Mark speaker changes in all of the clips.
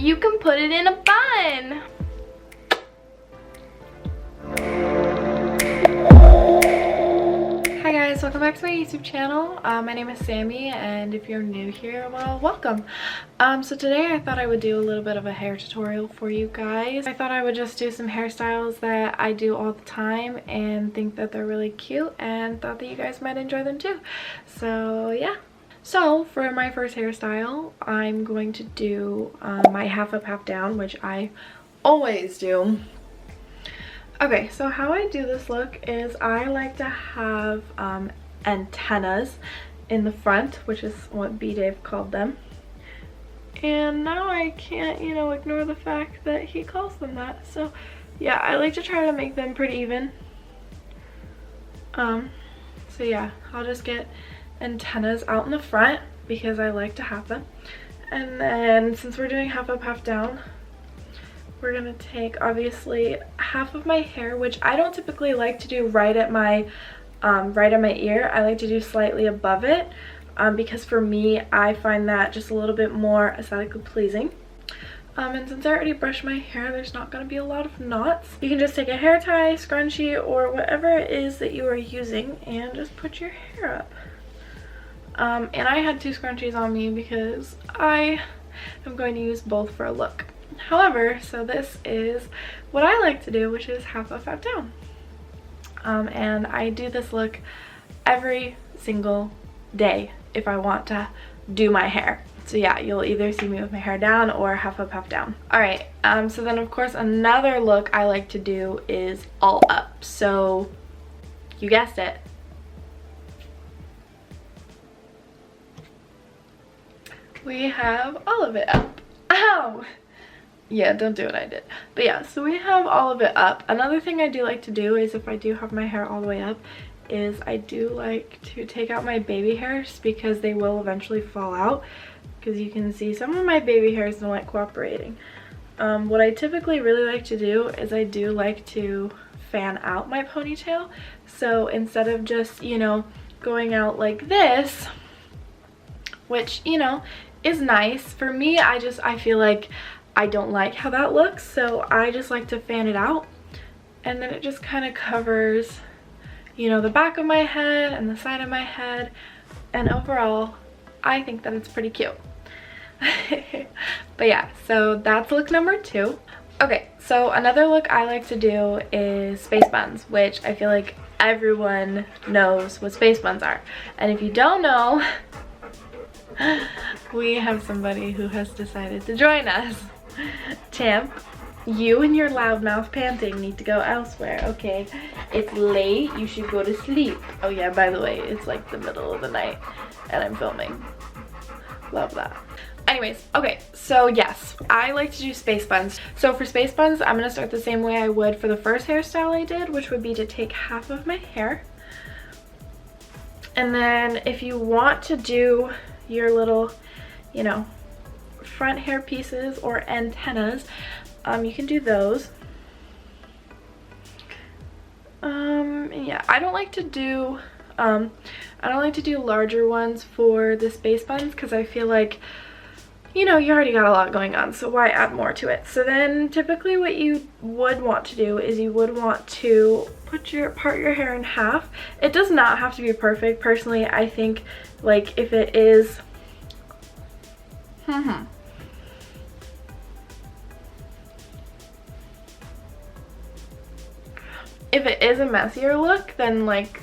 Speaker 1: you can put it in a bun. Hi guys, welcome back to my YouTube channel. My name is Sammie, and if you're new here, well, welcome. So today I thought I would do a little bit of a hair tutorial for you guys. I thought I would just do some hairstyles that I do all the time and think that they're really cute, and thought that you guys might enjoy them too. So yeah. So for my first hairstyle, I'm going to do my half up, half down, which I always do. Okay, so how I do this look is I like to have antennas in the front, which is what B-Dave called them. And now I can't, you know, ignore the fact that he calls them that. So yeah, I like to try to make them pretty even. So yeah, I'll just get antennas out in the front because I like to have them. And then since we're doing half up, half down, we're gonna take obviously half of my hair, which I don't typically like to do right at my ear. I like to do slightly above it because for me, I find that just a little bit more aesthetically pleasing. And since I already brushed my hair, there's not going to be a lot of knots. You can just take a hair tie, scrunchie, or whatever it is that you are using and just put your hair up. And I had 2 scrunchies on me because I am going to use both for a look. However, so this is what I like to do, which is half up, half down. And I do this look every single day if I want to do my hair. So yeah, you'll either see me with my hair down or half up, half down. Alright, so then of course another look I like to do is all up. So you guessed it. We have all of it up. Ow! Yeah, don't do what I did. But yeah, so we have all of it up. Another thing I do like to do is if I do have my hair all the way up, is I do like to take out my baby hairs because they will eventually fall out. Because you can see some of my baby hairs don't like cooperating. What I typically really like to do is I do like to fan out my ponytail. So instead of just, you know, going out like this, which, you know, is nice. For me, I feel like I don't like how that looks, so I just like to fan it out, and then it just kind of covers, you know, the back of my head and the side of my head, and overall I think that it's pretty cute. But yeah, so that's look number 2. Okay, so another look I like to do is space buns, which I feel like everyone knows what space buns are, and if you don't know, we have somebody who has decided to join us. Champ, you and your loudmouth panting need to go elsewhere, okay? It's late, you should go to sleep. Oh yeah, by the way, it's like the middle of the night and I'm filming. Love that. Anyways, okay, so yes, I like to do space buns. So for space buns, I'm gonna start the same way I would for the first hairstyle I did, which would be to take half of my hair. And then if you want to do your little, you know, front hair pieces or antennas, you can do those. Yeah, I don't like to do larger ones for the space buns because I feel like, you know, you already got a lot going on, so why add more to it? So then typically what you would want to do is you would want to part your hair in half. It does not have to be perfect. Personally, I think like if it is if it is a messier look, then like,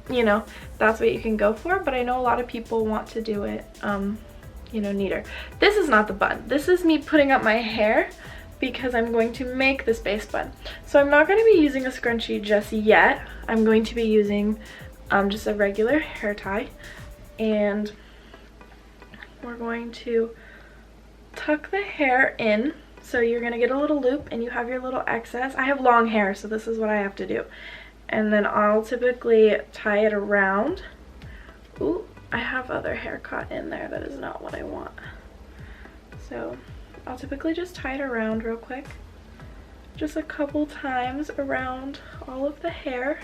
Speaker 1: you know, that's what you can go for. But I know a lot of people want to do it, you know, neater. This is not the bun. This is me putting up my hair because I'm going to make the space bun. So I'm not going to be using a scrunchie just yet. I'm going to be using just a regular hair tie. And we're going to tuck the hair in. So you're going to get a little loop and you have your little excess. I have long hair, so this is what I have to do. And then I'll typically tie it around. Ooh, I have other hair caught in there. That is not what I want. So I'll typically just tie it around real quick. Just a couple times around all of the hair.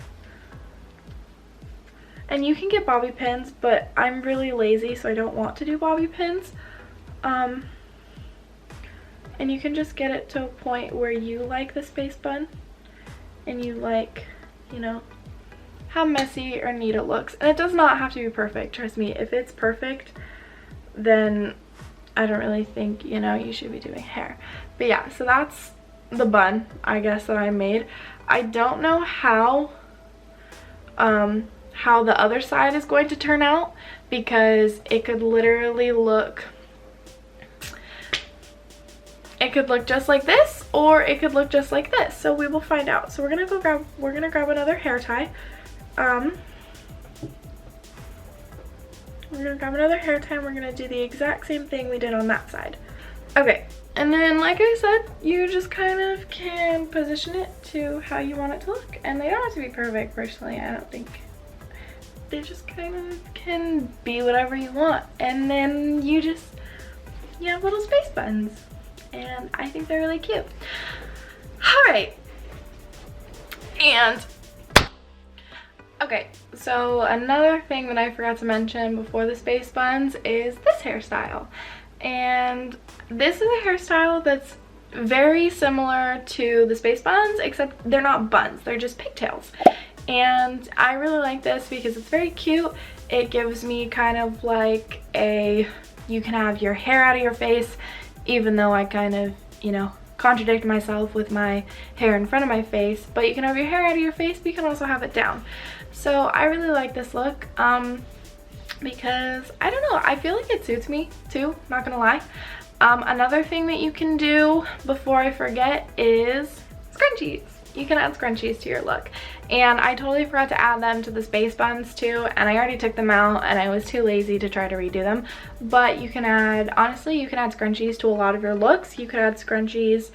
Speaker 1: And you can get bobby pins, but I'm really lazy, so I don't want to do bobby pins. And you can just get it to a point where you like the space bun and you like, you know, how messy or neat it looks. And it does not have to be perfect, trust me. If it's perfect, then I don't really think, you know, you should be doing hair. But yeah, so that's the bun, I guess, that I made. I don't know how the other side is going to turn out, because it could literally look, it could look just like this, or it could look just like this. So we will find out. So we're gonna grab another hair tie. We're gonna grab another hair tie and we're gonna do the exact same thing we did on that side. Okay, and then like I said, you just kind of can position it to how you want it to look. And they don't have to be perfect, personally, I don't think. They just kind of can be whatever you want. And then you have little space buttons. And I think they're really cute. Alright. And okay, so another thing that I forgot to mention before the space buns is this hairstyle. And this is a hairstyle that's very similar to the space buns, except they're not buns, they're just pigtails. And I really like this because it's very cute. It gives me kind of like a, you can have your hair out of your face, even though I kind of, you know, contradict myself with my hair in front of my face. But you can have your hair out of your face, but you can also have it down. So I really like this look because, I don't know, I feel like it suits me too, not gonna lie. Another thing that you can do before I forget is scrunchies. You can add scrunchies to your look. And I totally forgot to add them to the space buns too, and I already took them out and I was too lazy to try to redo them. But you can add, honestly, you can add scrunchies to a lot of your looks. You could add scrunchies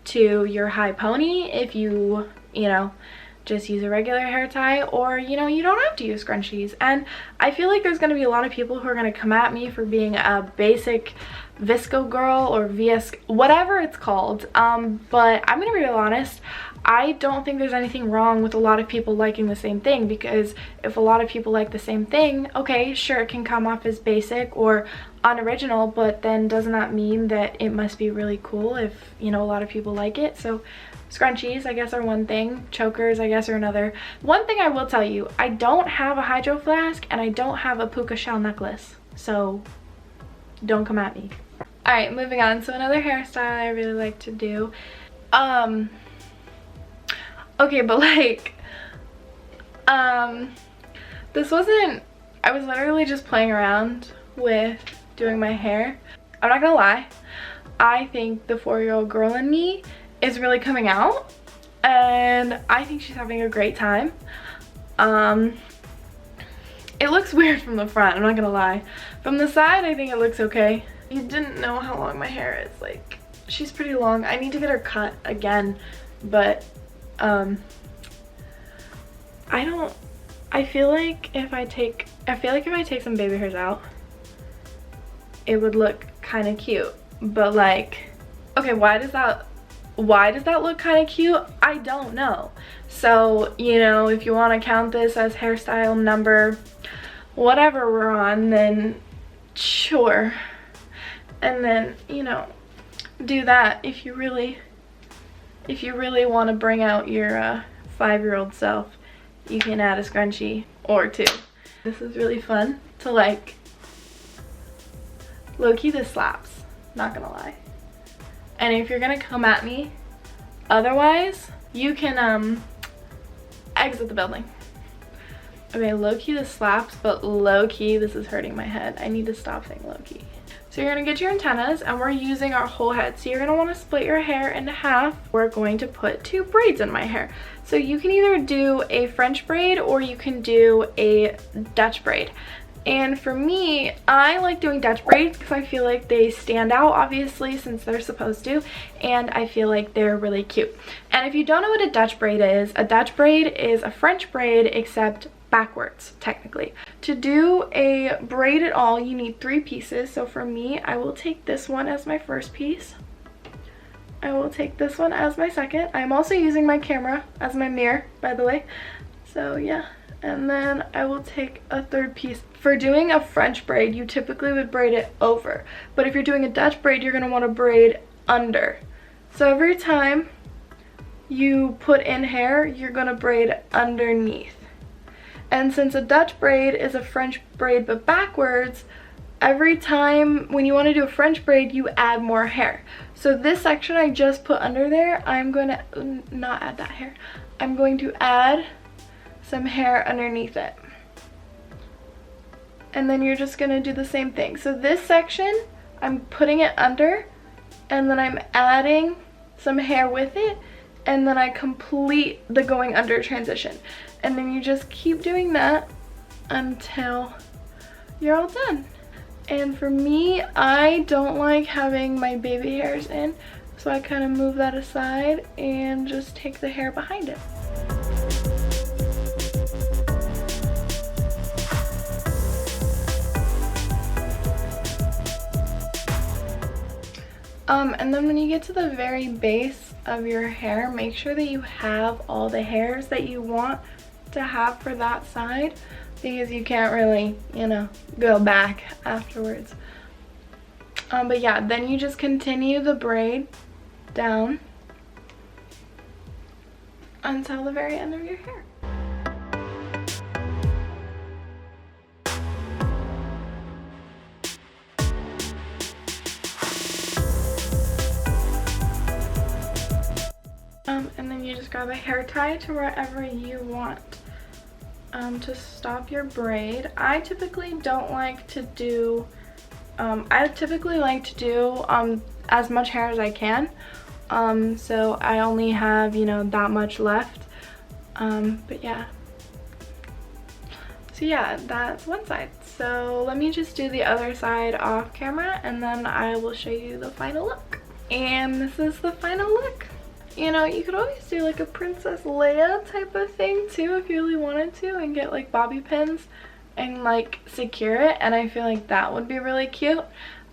Speaker 1: to your high pony if you know, just use a regular hair tie, or, you know, you don't have to use scrunchies. And I feel like there's going to be a lot of people who are going to come at me for being a basic visco girl or VS, whatever it's called. But I'm going to be real honest. I don't think there's anything wrong with a lot of people liking the same thing, because if a lot of people like the same thing, okay, sure, it can come off as basic or unoriginal, but then doesn't that mean that it must be really cool if, you know, a lot of people like it? So scrunchies, I guess, are one thing. Chokers, I guess, are another. One thing I will tell you, I don't have a hydro flask and I don't have a puka shell necklace, so don't come at me. All right, moving on. So another hairstyle I really like to do, okay, but like, this wasn't, I was literally just playing around with doing my hair. I'm not gonna lie, I think the 4-year-old girl in me is really coming out, and I think she's having a great time. It looks weird from the front, I'm not gonna lie. From the side, I think it looks okay. You didn't know how long my hair is. Like, she's pretty long. I need to get her cut again, but I feel like if I take some baby hairs out, it would look kind of cute. But like, okay, why does that look kind of cute? I don't know. So, you know, if you want to count this as hairstyle number whatever we're on, then sure. And then, you know, do that if you really want to bring out your 5-year-old self. You can add a scrunchie or two. This is really fun to like, low-key this slaps, not gonna lie. And if you're gonna come at me otherwise, you can exit the building. Okay, low-key this slaps, but low-key this is hurting my head. I need to stop saying low-key. So you're gonna get your antennas, and we're using our whole head. So you're gonna wanna split your hair into half. We're going to put 2 braids in my hair. So you can either do a French braid or you can do a Dutch braid. And for me, I like doing Dutch braids because I feel like they stand out, obviously, since they're supposed to, and I feel like they're really cute. And if you don't know what a Dutch braid is a French braid except backwards, technically. To do a braid at all, you need 3 pieces. So for me, I will take this one as my first piece. I will take this one as my second. I'm also using my camera as my mirror, by the way. So yeah. And then I will take a 3rd piece. For doing a French braid, you typically would braid it over. But if you're doing a Dutch braid, you're going to want to braid under. So every time you put in hair, you're gonna braid underneath. And since a Dutch braid is a French braid but backwards, every time when you want to do a French braid, you add more hair. So this section I just put under there, I'm going to not add that hair. I'm going to add some hair underneath it. And then you're just going to do the same thing. So this section, I'm putting it under, and then I'm adding some hair with it, and then I complete the going under transition. And then you just keep doing that until you're all done. And for me, I don't like having my baby hairs in, so I kind of move that aside and just take the hair behind it. And then when you get to the very base of your hair, make sure that you have all the hairs that you want to have for that side, because you can't really, you know, go back afterwards. But yeah, then you just continue the braid down until the very end of your hair. And then you just grab a hair tie to wherever you want to stop your braid. I typically don't like to do, I typically like to do as much hair as I can. So I only have, you know, that much left. But yeah. So yeah, that's one side. So let me just do the other side off camera, and then I will show you the final look. And this is the final look. You know, you could always do like a Princess Leia type of thing too if you really wanted to, and get like bobby pins and like secure it, and I feel like that would be really cute.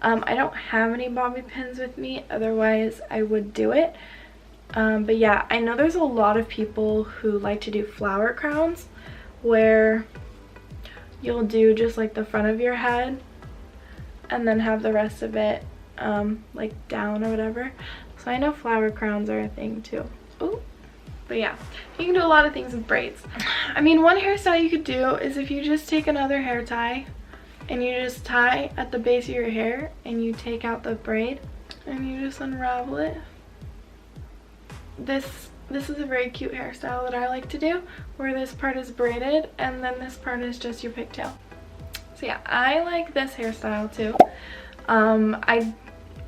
Speaker 1: I don't have any bobby pins with me, otherwise I would do it. But yeah, I know there's a lot of people who like to do flower crowns where you'll do just like the front of your head and then have the rest of it like down or whatever. So I know flower crowns are a thing too. Ooh. But yeah, you can do a lot of things with braids. I mean, one hairstyle you could do is if you just take another hair tie and you just tie at the base of your hair and you take out the braid and you just unravel it. This is a very cute hairstyle that I like to do, where this part is braided and then this part is just your pigtail. So yeah, I like this hairstyle too. I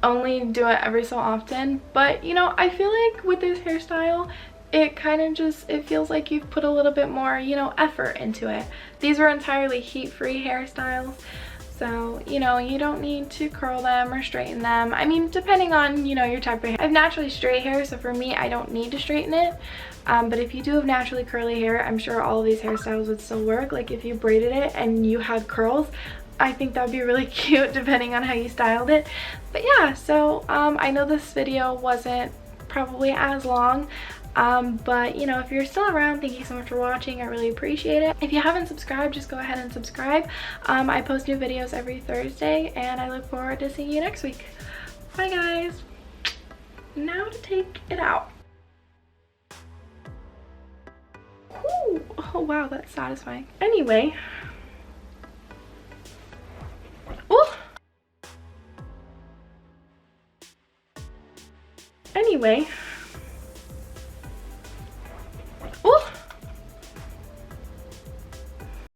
Speaker 1: only do it every so often, but you know, I feel like with this hairstyle it kind of just, it feels like you've put a little bit more, you know, effort into it. These were entirely heat-free hairstyles, so you know, you don't need to curl them or straighten them. I mean, depending on, you know, your type of hair. I have naturally straight hair, so for me I don't need to straighten it, but if you do have naturally curly hair, I'm sure all of these hairstyles would still work. Like if you braided it and you had curls, I think that would be really cute depending on how you styled it. But yeah, so I know this video wasn't probably as long, but you know, if you're still around, thank you so much for watching. I really appreciate it. If you haven't subscribed, just go ahead and subscribe. I post new videos every Thursday, and I look forward to seeing you next week. Bye guys. Now to take it out. Ooh, oh wow, that's satisfying. Anyway. Anyway.